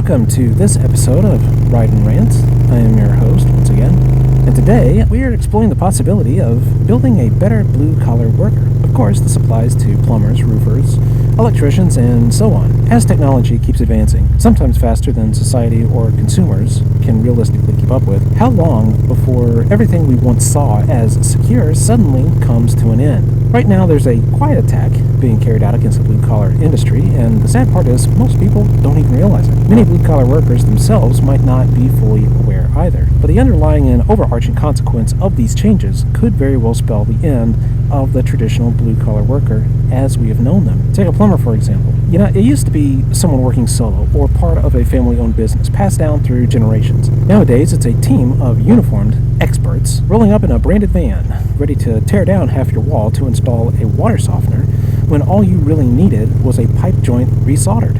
Welcome to this episode of Rant. I am your host once again, and today we are exploring the possibility of building a better blue-collar worker. Of course, this applies to plumbers, roofers, electricians, and so on, as technology keeps advancing, sometimes faster than society or consumers can realistically keep up with. How long before everything we once saw as secure suddenly comes to an end? Right now, there's a quiet attack being carried out against the blue-collar industry, and the sad part is most people don't even realize it. Many blue-collar workers themselves might not be fully aware either. But the underlying and overarching consequence of these changes could very well spell the end of the traditional blue-collar worker as we have known them. Take a plumber, for example. You know, it used to be someone working solo or part of a family-owned business, passed down through generations. Nowadays, it's a team of uniformed experts rolling up in a branded van, ready to tear down half your wall to install a water softener, when all you really needed was a pipe joint resoldered.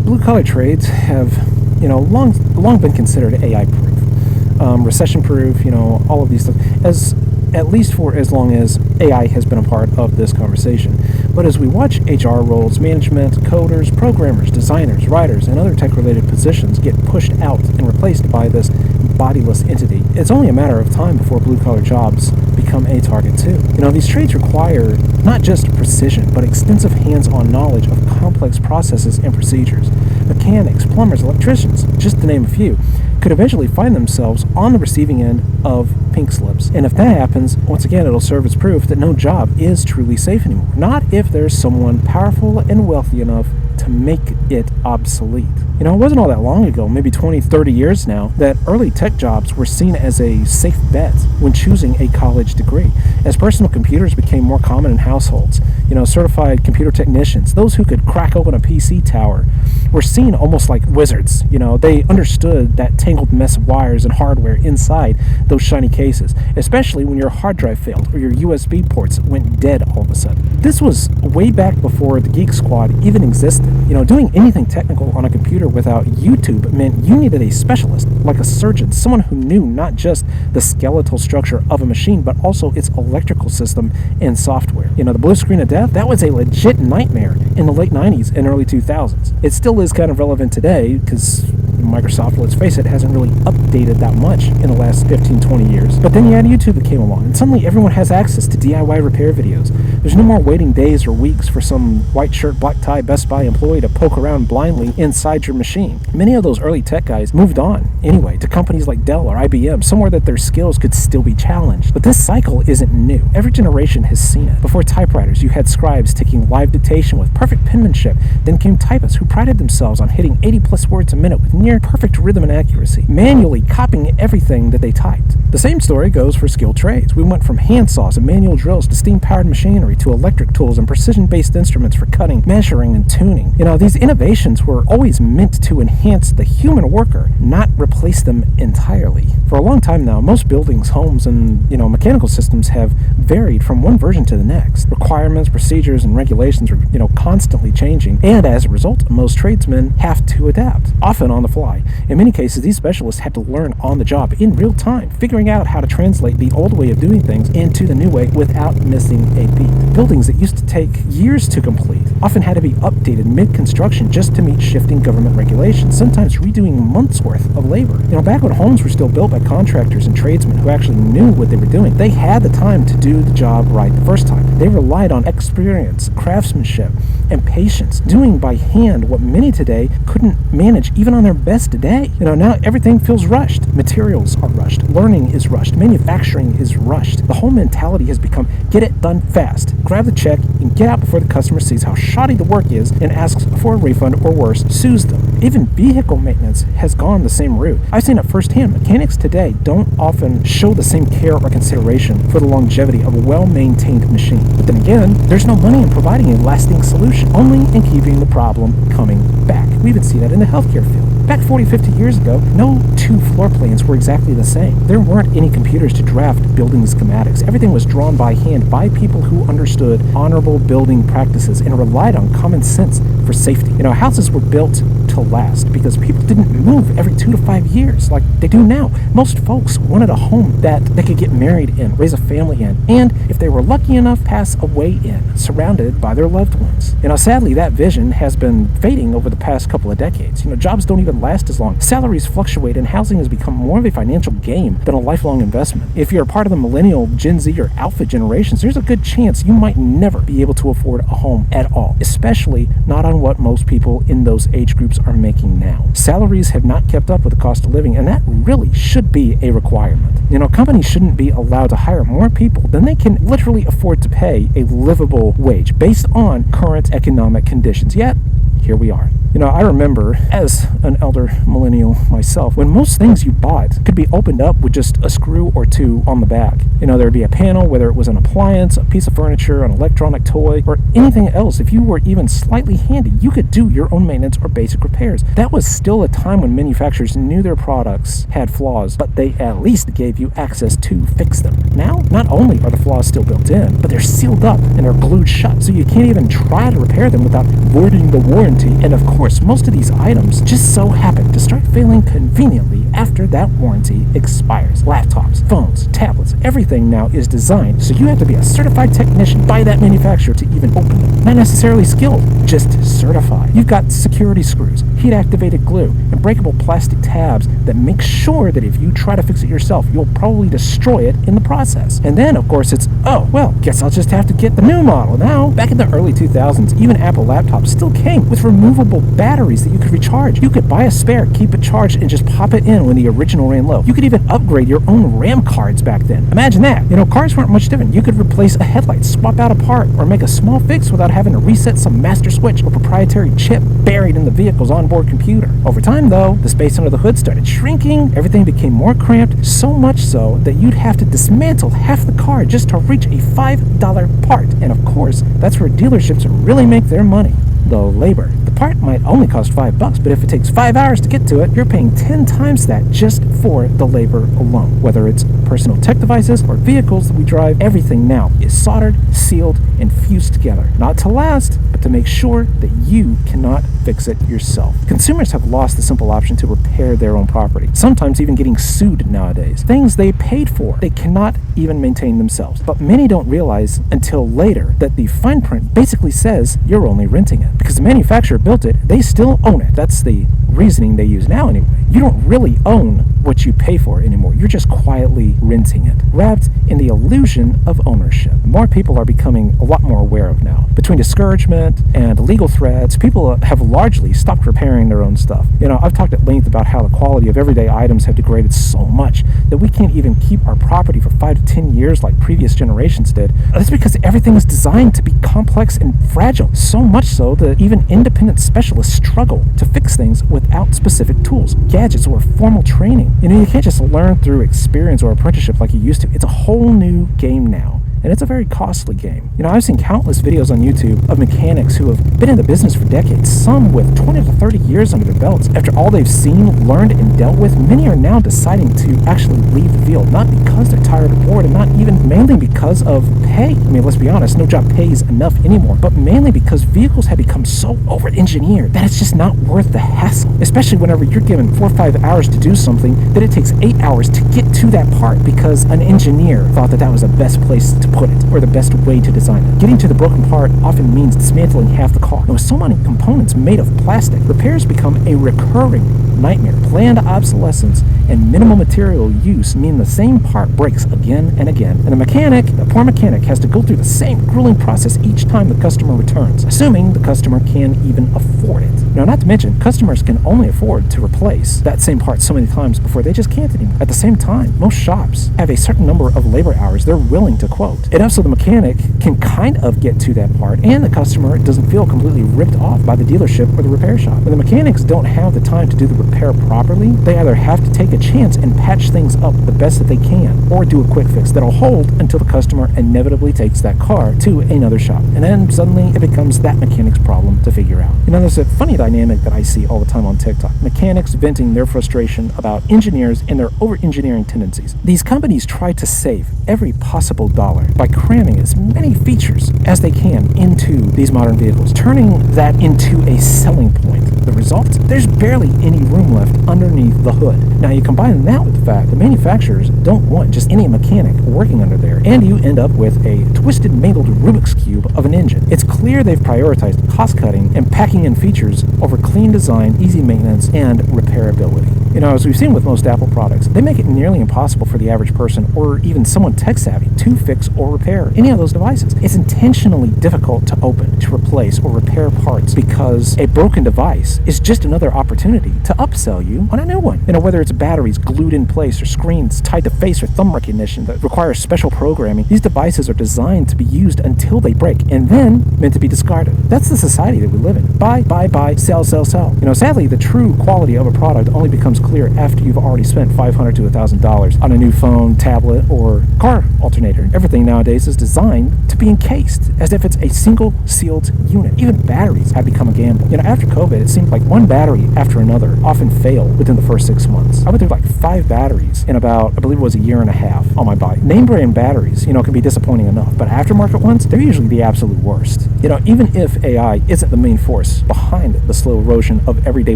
Blue-collar trades have, long been considered AI-proof, recession-proof, all of these things, at least for as long as AI has been a part of this conversation. But as we watch HR roles, management, coders, programmers, designers, writers, and other tech-related positions get pushed out and replaced by this bodiless entity, it's only a matter of time before blue-collar jobs become a target too. These trades require not just precision, but extensive hands-on knowledge of complex processes and procedures. Mechanics, plumbers, electricians, just to name a few, could eventually find themselves on the receiving end of pink slips. And if that happens, once again, it'll serve as proof that no job is truly safe anymore. Not if there's someone powerful and wealthy enough to make it obsolete. It wasn't all that long ago, maybe 20, 30 years now, that early tech jobs were seen as a safe bet when choosing a college degree. As personal computers became more common in households, certified computer technicians, those who could crack open a PC tower, were seen almost like wizards. They understood that tangled mess of wires and hardware inside those shiny cases, especially when your hard drive failed or your USB ports went dead all of a sudden. This was way back before the Geek Squad even existed. Doing anything technical on a computer without YouTube meant you needed a specialist, like a surgeon, someone who knew not just the skeletal structure of a machine, but also its electrical system and software. The blue screen of death, that was a legit nightmare in the late 90s and early 2000s. It still is kind of relevant today because Microsoft, let's face it, hasn't really updated that much in the last 15, 20 years. But then you had YouTube that came along, and suddenly everyone has access to DIY repair videos. There's no more waiting days or weeks for some white shirt, black tie Best Buy employee to poke around blindly inside your machine. Many of those early tech guys moved on, anyway, to companies like Dell or IBM, somewhere that their skills could still be challenged. But this cycle isn't new. Every generation has seen it. Before typewriters, you had scribes taking live dictation with perfect penmanship. Then came typists who prided themselves on hitting 80-plus words a minute with near perfect rhythm and accuracy, manually copying everything that they typed. The same story goes for skilled trades. We went from hand saws and manual drills to steam-powered machinery to electric tools and precision-based instruments for cutting, measuring, and tuning. These innovations were always meant to enhance the human worker, not replace them entirely. For a long time now, most buildings, homes, and mechanical systems have varied from one version to the next. Requirements, procedures, and regulations are constantly changing, and as a result, most tradesmen have to adapt, often on the fly. In many cases, these specialists had to learn on the job in real time, figuring out how to translate the old way of doing things into the new way without missing a beat. Buildings that used to take years to complete often had to be updated mid-construction just to meet shifting government regulations, sometimes redoing months' worth of labor. Back when homes were still built by contractors and tradesmen who actually knew what they were doing, they had the time to do the job right the first time. They relied on experience, craftsmanship, and patience, doing by hand what many today couldn't manage even on their best day. Now everything feels rushed. Materials are rushed. Learning is rushed. Manufacturing is rushed. The whole mentality has become get it done fast. Grab the check and get out before the customer sees how shoddy the work is and asks for a refund or worse, sues them. Even vehicle maintenance has gone the same route. I've seen it firsthand. Mechanics today don't often show the same care or consideration for the longevity of a well-maintained machine. But then again, there's no money in providing a lasting solution, only in keeping the problem coming back. We even see that in the healthcare field. Back 40, 50 years ago, no two floor plans were exactly the same. There weren't any computers to draft building schematics. Everything was drawn by hand by people who understood honorable building practices and relied on common sense for safety. Houses were built to last because people didn't move every 2 to 5 years like they do now. Most folks wanted a home that they could get married in, raise a family in, and if they were lucky enough, pass away in, surrounded by their loved ones. Sadly, that vision has been fading over the past couple of decades. Jobs don't even last as long. Salaries fluctuate, and housing has become more of a financial game than a lifelong investment. If you're a part of the millennial, Gen Z, or Alpha generations, there's a good chance you might never be able to afford a home at all, especially not on what most people in those age groups are making now. Salaries have not kept up with the cost of living, and that really should be a requirement. Companies shouldn't be allowed to hire more people than they can literally afford to pay a livable wage based on current economic conditions. Yet, here we are. I remember, as an elder millennial myself, when most things you bought could be opened up with just a screw or two on the back. There'd be a panel, whether it was an appliance, a piece of furniture, an electronic toy, or anything else. If you were even slightly handy, you could do your own maintenance or basic repairs. That was still a time when manufacturers knew their products had flaws, but they at least gave you access to fix them. Now, not only are the flaws still built in, but they're sealed up and they're glued shut, so you can't even try to repair them without voiding the warranty. And of course, most of these items just so happen to start failing conveniently after that warranty expires. Laptops, phones, tablets, everything now is designed so you have to be a certified technician by that manufacturer to even open them. Not necessarily skilled, just certified. You've got security screws, heat-activated glue, and breakable plastic tabs that make sure that if you try to fix it yourself, you'll probably destroy it in the process. And then, of course, it's, oh, well, guess I'll just have to get the new model. Now, back in the early 2000s, even Apple laptops still came with removable batteries that you could recharge. You could buy a spare, keep it charged, and just pop it in when the original ran low. You could even upgrade your own RAM cards back then. Imagine that. Cars weren't much different. You could replace a headlight, swap out a part, or make a small fix without having to reset some master switch or proprietary chip buried in the vehicle's onboard computer. Over time, though, the space under the hood started shrinking, everything became more cramped, so much so that you'd have to dismantle half the car just to reach a $5 part. And of course, that's where dealerships really make their money. The labor. The part might only cost $5, but if it takes 5 hours to get to it, you're paying 10 times that just for the labor alone. Whether it's personal tech devices or vehicles that we drive, everything now is soldered, sealed, and fused together. Not to last, but to make sure that you cannot fix it yourself. Consumers have lost the simple option to repair their own property, sometimes even getting sued nowadays. Things they paid for, they cannot even maintain themselves. But many don't realize until later that the fine print basically says you're only renting it. Because the manufacturer built it, they still own it. That's the reasoning they use now anyway. You don't really own what you pay for anymore. You're just quietly renting it, wrapped in the illusion of ownership. More people are becoming a lot more aware of now. Between discouragement and legal threats, people have largely stopped repairing their own stuff. I've talked at length about how the quality of everyday items have degraded so much that we can't even keep our property for 5 to 10 years like previous generations did. That's because everything is designed to be complex and fragile, so much so that even independent specialists struggle to fix things without specific tools, gadgets, or formal training. You can't just learn through experience or apprenticeship like you used to. It's a whole new game now. And it's a very costly game. I've seen countless videos on YouTube of mechanics who have been in the business for decades, some with 20 to 30 years under their belts. After all they've seen, learned, and dealt with, many are now deciding to actually leave the field, not because they're tired or bored, and not even mainly because of pay. Let's be honest, no job pays enough anymore, but mainly because vehicles have become so over-engineered that it's just not worth the hassle, especially whenever you're given 4 or 5 hours to do something that it takes 8 hours to get to that part because an engineer thought that was the best place to put it, or the best way to design it. Getting to the broken part often means dismantling half the car. And with so many components made of plastic, repairs become a recurring nightmare. Planned obsolescence and minimal material use mean the same part breaks again and again, and the poor mechanic has to go through the same grueling process each time the customer returns, assuming the customer can even afford it. Not to mention, customers can only afford to replace that same part so many times before they just can't anymore. At the same time, most shops have a certain number of labor hours they're willing to quote. Enough so the mechanic can kind of get to that part, and the customer doesn't feel completely ripped off by the dealership or the repair shop. When the mechanics don't have the time to do the repair properly, they either have to take a chance and patch things up the best that they can, or do a quick fix that'll hold until the customer inevitably takes that car to another shop. And then suddenly it becomes that mechanic's problem to figure out. There's a funny dynamic that I see all the time on TikTok. Mechanics venting their frustration about engineers and their over-engineering tendencies. These companies try to save every possible dollar by cramming as many features as they can into these modern vehicles, turning that into a selling point. The result? There's barely any room left underneath the hood. Now you combine that with the fact that manufacturers don't want just any mechanic working under there, and you end up with a twisted, mangled Rubik's Cube of an engine. It's clear they've prioritized cost-cutting and packing in features over clean design, easy maintenance, and repairability. As we've seen with most Apple products, they make it nearly impossible for the average person or even someone tech-savvy to fix or repair any of those devices. It's intentionally difficult to open, to replace, or repair parts because a broken device is just another opportunity to upsell you on a new one. Whether it's batteries glued in place or screens tied to face or thumb recognition that requires special programming, these devices are designed to be used until they break and then meant to be discarded. That's the society that we live in. Buy, sell, sell, sell. Sadly, the true quality of a product only becomes clear after you've already spent $500 to $1,000 on a new phone, tablet, or car alternator. Everything nowadays is designed to be encased as if it's a single sealed unit. Even batteries have become a gamble. After COVID, it seemed like one battery after another often failed within the first 6 months. I went through like 5 batteries in about, I believe it was a year and a half on my bike. Name brand batteries, can be disappointing enough, but aftermarket ones, they're usually the absolute worst. Even if AI isn't the main force behind the slow erosion of everyday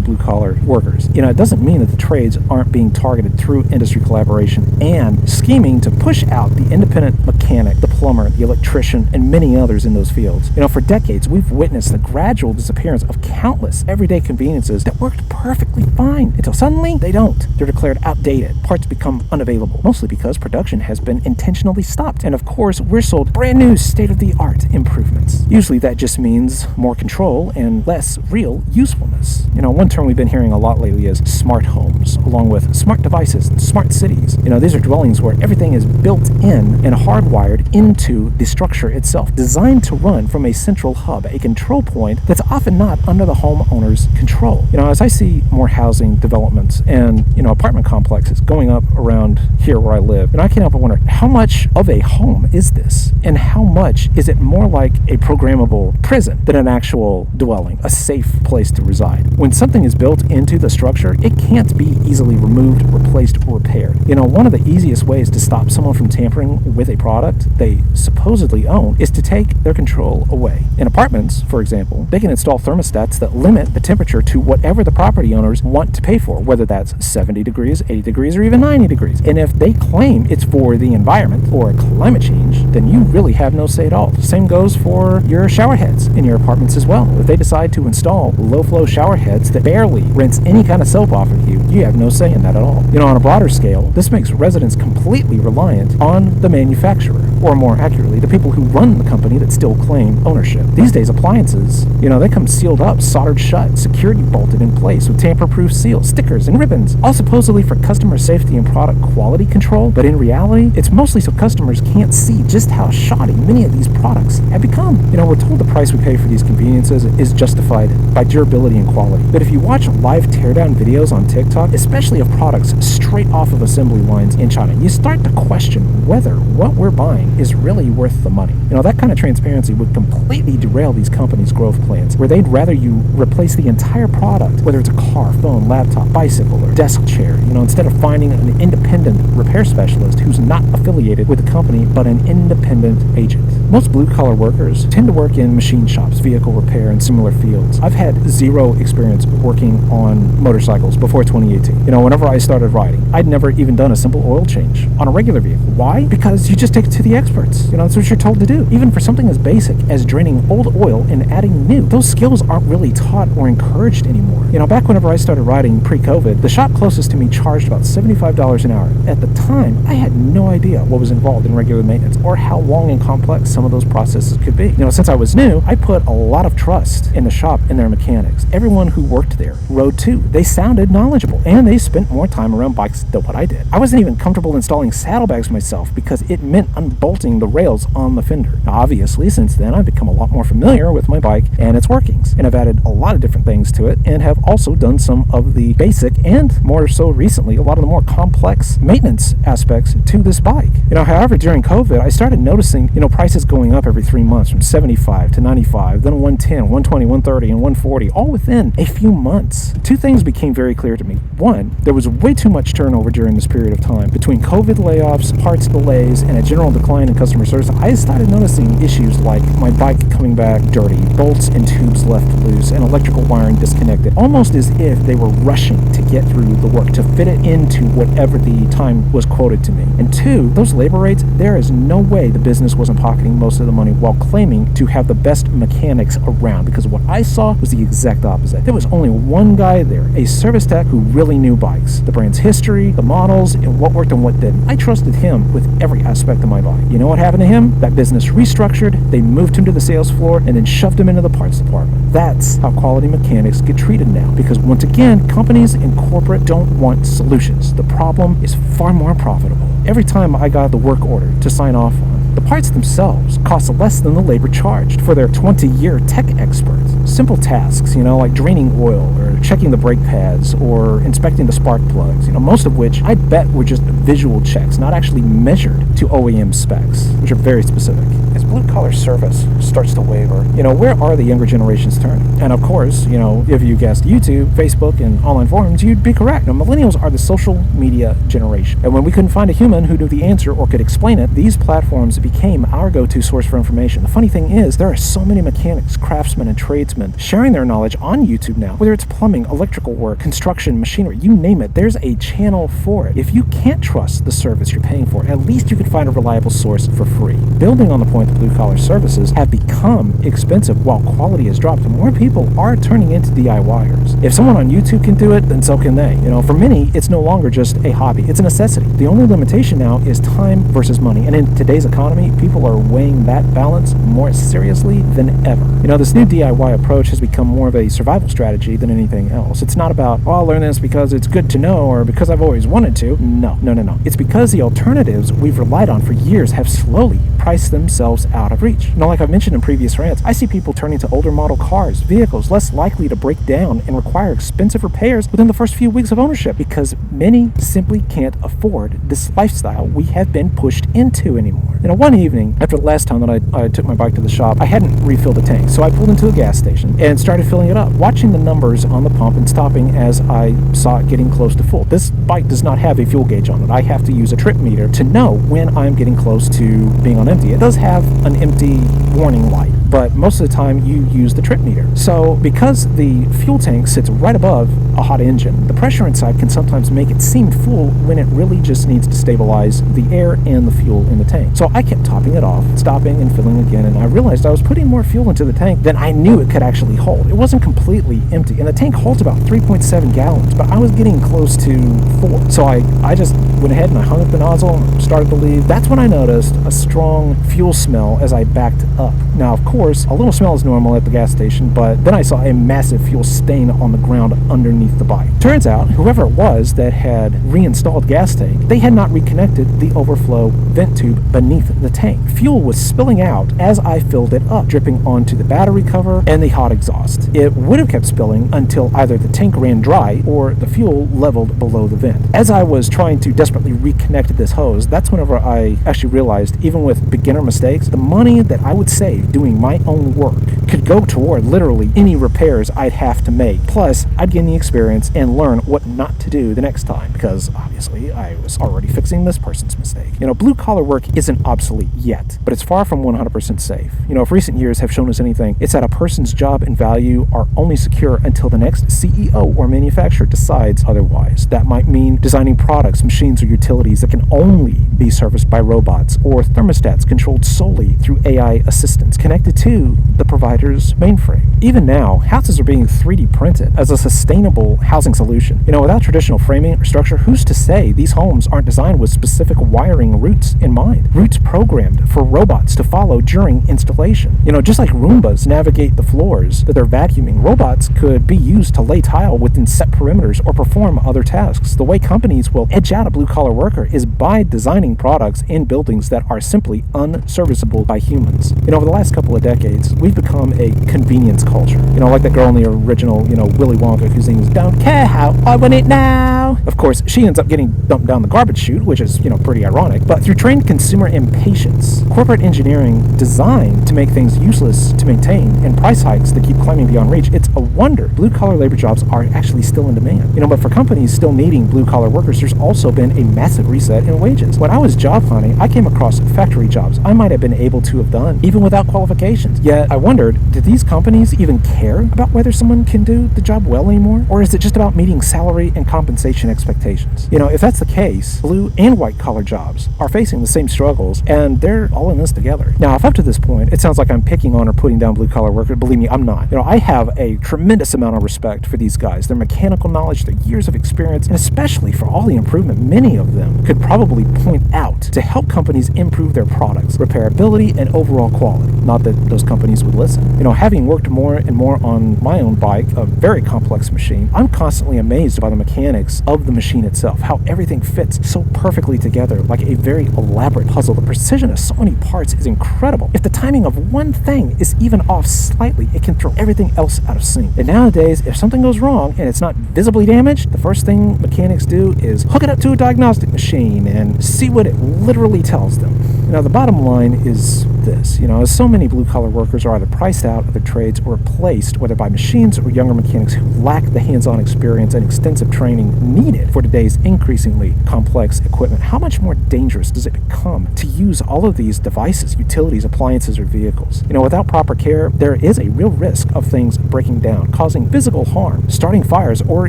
blue-collar workers, it doesn't mean that the trades aren't being targeted through industry collaboration and scheming to push out the independent mechanic, the plumber, the electrician, and many others in those fields. For decades, we've witnessed the gradual disappearance of countless everyday conveniences that worked perfectly fine until suddenly they don't. They're declared outdated. Parts become unavailable, mostly because production has been intentionally stopped. And of course, we're sold brand new state-of-the-art improvements. Usually that just means more control and less real usefulness. One term we've been hearing a lot lately is smart homes, along with smart devices and smart cities. These are dwellings where everything is built in and hardwired into the structure itself, designed to run from a central hub, a control point that's often not under the homeowner's control. As I see more housing developments and, apartment complexes going up around here where I live, I can't help but wonder, how much of a home is this? And how much is it more like a programmable prison than an actual dwelling, a safe place to reside? When something is built into the structure, it can't be easily removed, replaced, or repaired. One of the easiest ways to stop someone from tampering with a product they supposedly own is to take their control away. In apartments, for example, they can install thermostats that limit the temperature to whatever the property owners want to pay for, whether that's 70 degrees, 80 degrees, or even 90 degrees. And if they claim it's for the environment or climate change, then you really have no say at all. Same goes for your shower heads in your apartments as well. If they decide to install low-flow shower heads that barely rinse any kind of soap off of you, you have no say in that at all. On a broader scale, this makes residents completely reliant on the manufacturer, or more accurately, the people who run the company that still claim ownership. These days, appliances, they come sealed up, soldered shut, security bolted in place with tamper-proof seals, stickers, and ribbons, all supposedly for customer safety and product quality control, but in reality, it's mostly so customers can't see just how shoddy many of these products have become. We're told the price we pay for these conveniences is justified by durability and quality, but if you watch live teardown videos on TikTok, especially of products straight off of assembly lines in China, you start to question whether what we're buying is really worth the money. That kind of transparency would completely derail these companies' growth plans, where they'd rather you replace the entire product, whether it's a car, phone, laptop, bicycle, or desk chair, instead of finding an independent repair specialist who's not affiliated with the company but an independent agent. Most blue-collar workers tend to work in machine shops, vehicle repair, and similar fields. I've had zero experience working on motorcycles before 2018. Whenever I started riding, I'd never even done a simple oil change on a regular vehicle. Why? Because you just take it to the experts. That's what you're told to do. Even for something as basic as draining old oil and adding new, those skills aren't really taught or encouraged anymore. Back whenever I started riding pre-COVID, the shop closest to me charged about $75 an hour. At the time, I had no idea what was involved in regular maintenance or how long and complex some of those processes could be. Since I was new, I put a lot of trust in the shop and their mechanics. Everyone who worked there rode too. They sounded knowledgeable, and they spent more time around bikes than what I did. I wasn't even comfortable installing saddlebags myself because it meant unbolting the rails on the fender. Now, obviously, since then, I've become a lot more familiar with my bike and its workings, and I've added a lot of different things to it, and have also done some of the basic and more so recently, a lot of the more complex maintenance aspects to this bike. However, during COVID, I started noticing, prices going up every 3 months from 75 to 95, then 110, 120, 130, and 140, all within a few months. Two things became very clear to me. One, there was way too much turnover during this period of time. Between COVID layoffs, parts delays, and a general decline in customer service, I started noticing issues like my bike coming back dirty, bolts and tubes left loose, and electrical wiring disconnected, almost as if they were rushing to get through the work, to fit it into whatever the time was quoted to me. And two, those labor rates, there is no way the business wasn't pocketing most of the money while claiming to have the best mechanics around, because what I saw was the exact opposite. There was only one guy there, a service tech who really knew bikes, the brand's history, the models, and what worked and what didn't. I trusted him with every aspect of my bike. You know what happened to him? That business restructured, they moved him to the sales floor, and then shoved him into the parts department. That's how quality mechanics get treated now, because once again, companies and corporate don't want solutions. The problem is far more profitable. Every time I got the work order to sign off on, the parts themselves cost less than the labor charged for their 20-year tech experts. Simple tasks, like draining oil or checking the brake pads or inspecting the spark plugs, most of which I bet were just visual checks, not actually measured to OEM specs, which are very specific. As blue-collar service starts to waver, where are the younger generations turning? And of course, if you guessed YouTube, Facebook, and online forums, you'd be correct. Now, millennials are the social media generation. And when we couldn't find a human who knew the answer or could explain it, these platforms became our go-to source for information. The funny thing is, there are so many mechanics, craftsmen, and tradesmen sharing their knowledge on YouTube now. Whether it's plumbing, electrical work, construction, machinery, you name it, there's a channel for it. If you can't trust the service you're paying for, at least you can find a reliable source for free. Building on the point that blue-collar services have become expensive while quality has dropped, more people are turning into DIYers. If someone on YouTube can do it, then so can they. For many, it's no longer just a hobby, it's a necessity. The only limitation now is time versus money, and in today's economy, people are weighing that balance more seriously than ever. This new DIY approach has become more of a survival strategy than anything else. It's not about, I'll learn this because it's good to know or because I've always wanted to. No. It's because the alternatives we've relied on for years have slowly priced themselves out of reach. Like I've mentioned in previous rants, I see people turning to older model cars, vehicles less likely to break down and require expensive repairs within the first few weeks of ownership, because many simply can't afford this lifestyle we have been pushed into anymore. One evening, after the last time that I took my bike to the shop, I hadn't refilled the tank, so I pulled into a gas station and started filling it up, watching the numbers on the pump and stopping as I saw it getting close to full. This bike does not have a fuel gauge on it. I have to use a trip meter to know when I'm getting close to being on empty. It does have an empty warning light, but most of the time you use the trip meter. So because the fuel tank sits right above a hot engine, the pressure inside can sometimes make it seem full when it really just needs to stabilize the air and the fuel in the tank. So I kept topping it off, stopping and filling again, and I realized I was putting more fuel into the tank than I knew it could actually hold. It wasn't completely empty, and the tank holds about 3.7 gallons, but I was getting close to 4. So I just went ahead and I hung up the nozzle and started to leave. That's when I noticed a strong fuel smell as I backed up. Now, of course, a little smell is normal at the gas station, but then I saw a massive fuel stain on the ground underneath the bike. Turns out, whoever it was that had reinstalled gas tank, they had not reconnected the overflow vent tube beneath the tank. Fuel was spilling out as I filled it up, dripping onto the battery cover and the hot exhaust. It would have kept spilling until either the tank ran dry or the fuel leveled below the vent. As I was trying to desperately reconnect this hose, that's whenever I actually realized, even with beginner mistakes, the money that I would save doing my own work could go toward literally any repairs I'd have to make. Plus, I'd gain the experience and learn what not to do the next time, because obviously I was already fixing this person's mistake. Blue-collar work isn't obsolete yet, but it's far from 100% safe. If recent years have shown us anything, it's that a person's job and value are only secure until the next CEO or manufacturer decides otherwise. That might mean designing products, machines, or utilities that can only be serviced by robots, or thermostats controlled solely through AI assistants connected to the provider's mainframe. Even now, houses are being 3D printed as a sustainable housing solution. Without traditional framing or structure, who's to say these homes aren't designed with specific wiring routes in mind? Routes programmed for robots to follow during installation. Just like Roombas navigate the floors that they're vacuuming, robots could be used to lay tile within set perimeters or perform other tasks. The way companies will edge out a blue-collar worker is by designing products in buildings that are simply unserviceable by humans. Over the last couple of decades, we've become a convenience culture. Like that girl in the original, Willy Wonka, who sings, "Don't care how I want it now." Of course, she ends up getting dumped down the garbage chute, which is, pretty ironic. But through trained consumer and impatience, corporate engineering designed to make things useless to maintain, and price hikes that keep climbing beyond reach, it's a wonder blue-collar labor jobs are actually still in demand. But for companies still needing blue-collar workers, there's also been a massive reset in wages. When I was job hunting, I came across factory jobs I might have been able to have done, even without qualifications. Yet I wondered, do these companies even care about whether someone can do the job well anymore? Or is it just about meeting salary and compensation expectations? If that's the case, blue and white-collar jobs are facing the same struggles, and they're all in this together. Now, if up to this point, it sounds like I'm picking on or putting down blue-collar workers, believe me, I'm not. I have a tremendous amount of respect for these guys, their mechanical knowledge, their years of experience, and especially for all the improvement many of them could probably point out to help companies improve their products, repairability, and overall quality. Not that those companies would listen. Having worked more and more on my own bike, a very complex machine, I'm constantly amazed by the mechanics of the machine itself, how everything fits so perfectly together like a very elaborate puzzle. The precision of so many parts is incredible. If the timing of one thing is even off slightly, it can throw everything else out of sync. And nowadays, if something goes wrong and it's not visibly damaged, the first thing mechanics do is hook it up to a diagnostic machine and see what it literally tells them. Now, the bottom line is this, as so many blue-collar workers are either priced out of their trades or replaced, whether by machines or younger mechanics who lack the hands-on experience and extensive training needed for today's increasingly complex equipment, how much more dangerous does it become to use all of these devices, utilities, appliances, or vehicles? Without proper care, there is a real risk of things breaking down, causing physical harm, starting fires, or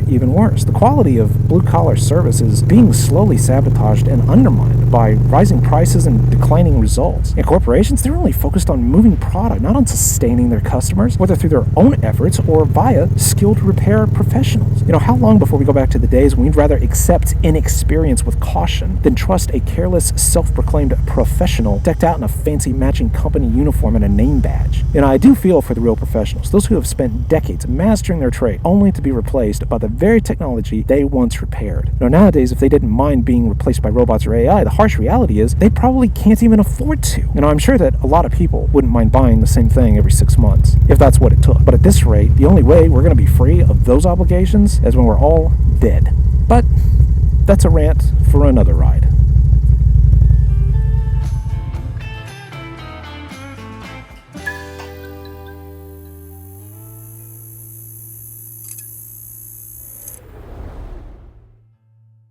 even worse. The quality of blue-collar services being slowly sabotaged and undermined by rising prices and declining results. And corporations, they're only focused on moving product, not on sustaining their customers, whether through their own efforts or via skilled repair professionals. How long before we go back to the days when we'd rather accept inexperience with caution than trust a careless, self-proclaimed professional decked out in a fancy matching company uniform and a name badge? I do feel for the real professionals, those who have spent decades mastering their trade only to be replaced by the very technology they once repaired. Nowadays, if they didn't mind being replaced by robots or AI, the harsh reality is they probably can't even afford to. I'm sure that a lot of people wouldn't mind buying the same thing every 6 months, if that's what it took. But at this rate, the only way we're going to be free of those obligations is when we're all dead. But that's a rant for another ride.